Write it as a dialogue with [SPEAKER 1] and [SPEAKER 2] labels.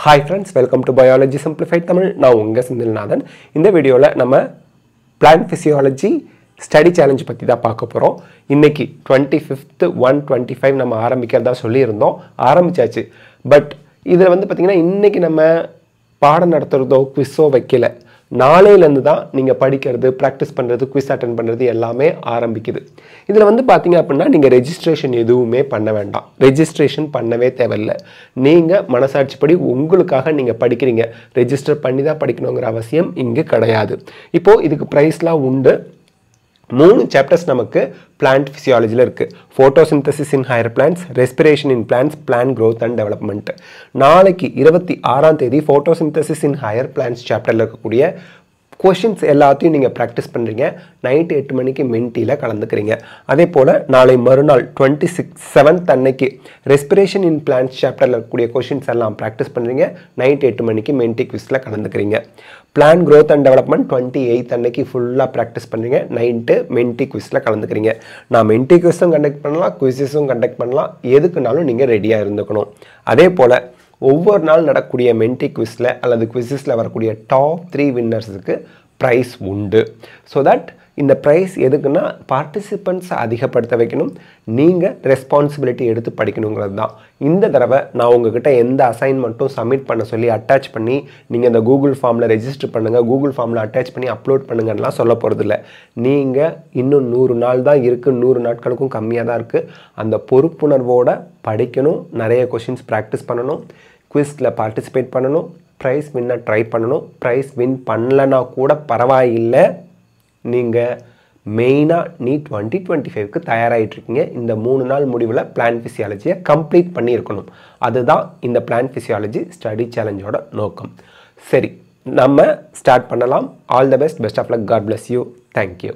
[SPEAKER 1] Hi friends, welcome to Biology Simplified Tamil. நான் உங்க செந்தில்நாதன். இந்த வீடியோல நம்ம plant physiology study challenge பத்தி தான் பார்க்க போறோம். இன்னைக்கு 25th 125 நம்ம ஆரம்பிக்கிறதா சொல்லி இருந்தோம். ஆரம்பிச்சாச்சு. பட் இதுல வந்து பாத்தீங்கன்னா இன்னைக்கு நம்ம பாடம் நடத்துறதோ குவிஸோ வைக்கல. நாளையில இருந்து தான் நீங்க படிக்கிறது, பிராக்டீஸ் பண்றது, குவிஸ் அட்டெண்ட் பண்றது எல்லாமே ஆரம்பிக்குது. இதுல வந்து பாத்தீங்க அப்படினா நீங்க ரெஜிஸ்ட்ரேஷன் எதுவுமே பண்ண வேண்டாம். ரெஜிஸ்ட்ரேஷன் பண்ணவே தேவையில்ல. நீங்க மனசாட்சிப்படி உங்களுக்காக நீங்க படிக்கிறீங்க. ரெஜிஸ்டர் பண்ணி தான் படிக்கணும்ங்கற அவசியம் இங்க கிடையாது. இப்போ இதுக்கு பிரைஸ்லாம் உண்டு. 3 chapters நமக்கு plant physiology இருக்கு. Photosynthesis in higher plants, respiration in plants, plant growth and development. நாளைக்கு 26ஆம் தேதி photosynthesis in higher plants chapterல இருக்கக்கூடிய questions எல்லாத்தையும் நீங்க practice பண்றீங்க. நைட் 8 மணிக்கு மென்டில கலந்துக்கிறீங்க. அதே போல நாளை மறுநாள் 27th அன்னைக்கு respiration in plants chapterல இருக்கக்கூடிய questions எல்லாம் practice பண்றீங்க. நைட் 8 மணிக்கு மென்டி குவிஸ்ல கலந்துக்கிறீங்க. Plant growth and development 28th அன்னைக்கு ஃபுல்லா practice பண்றீங்க. நைட் மென்டி குவிஸ்ல கலந்துக்கிறீங்க. நான் மென்டி குவிஸும் கண்டக்ட் பண்ணலாம், குவிஸஸும் கண்டக்ட் பண்ணலாம். எதுக்குனாலும் நீங்க ரெடியா இருந்துக்கணும். அதே போல ஒவ்வொரு நாள் நடக்கக்கூடிய மென்டி குவிஸ்ல அல்லது குவிஸஸ்ல வரக்கூடிய டாப் 3 வின்னர்ஸ்க்கு பிரைஸ் உண்டு. so that இந்த பிரைஸ் எதுக்குன்னா பார்ட்டிசிபென்ட்ஸ் அதிகப்படுத்த வைக்கணும். நீங்க ரெஸ்பான்சிபிலிட்டி எடுத்து படிக்கணும்ங்கிறது தான். இந்த தடவை நான் உங்ககிட்ட எந்த அசைன்மெண்ட்டும் சப்மிட் பண்ண சொல்லி அட்டாச் பண்ணி நீங்க இந்த கூகுள் ஃபார்ம்ல ரெஜிஸ்டர் பண்ணுங்க, கூகுள் ஃபார்ம்ல அட்டாச் பண்ணி அப்லோட் பண்ணுங்கலாம் சொல்ல போறது இல்ல. நீங்க இன்னும் 100 நாள் தான் இருக்கு, 100 நாட்களுக்கும் கம்மியா தான் இருக்கு. அந்த பொறுப்புணர்வோட படிக்கணும், நிறைய क्वेश्चंस பிராக்டீஸ் பண்ணணும், குவிஸ்ல பார்ட்டிசிபேட் பண்ணணும், பிரைஸ் வின்ன ட்ரை பண்ணணும். பிரைஸ் வின் பண்ணலனா கூட பரவாயில்லை. நீங்க மெயினா நீ 2025க்கு தயாராயிட்டு இருக்கீங்க. இந்த 3 நாள் முடிவுல பிளான்ட் பிசியாலஜியை கம்ப்ளீட் பண்ணியிருக்கணும். அதுதான் இந்த பிளான்ட் பிசியாலஜி ஸ்டடி சேலஞ்சோட நோக்கம். சரி, நம்ம ஸ்டார்ட் பண்ணலாம். All the best, best of luck, God bless you. Thank you.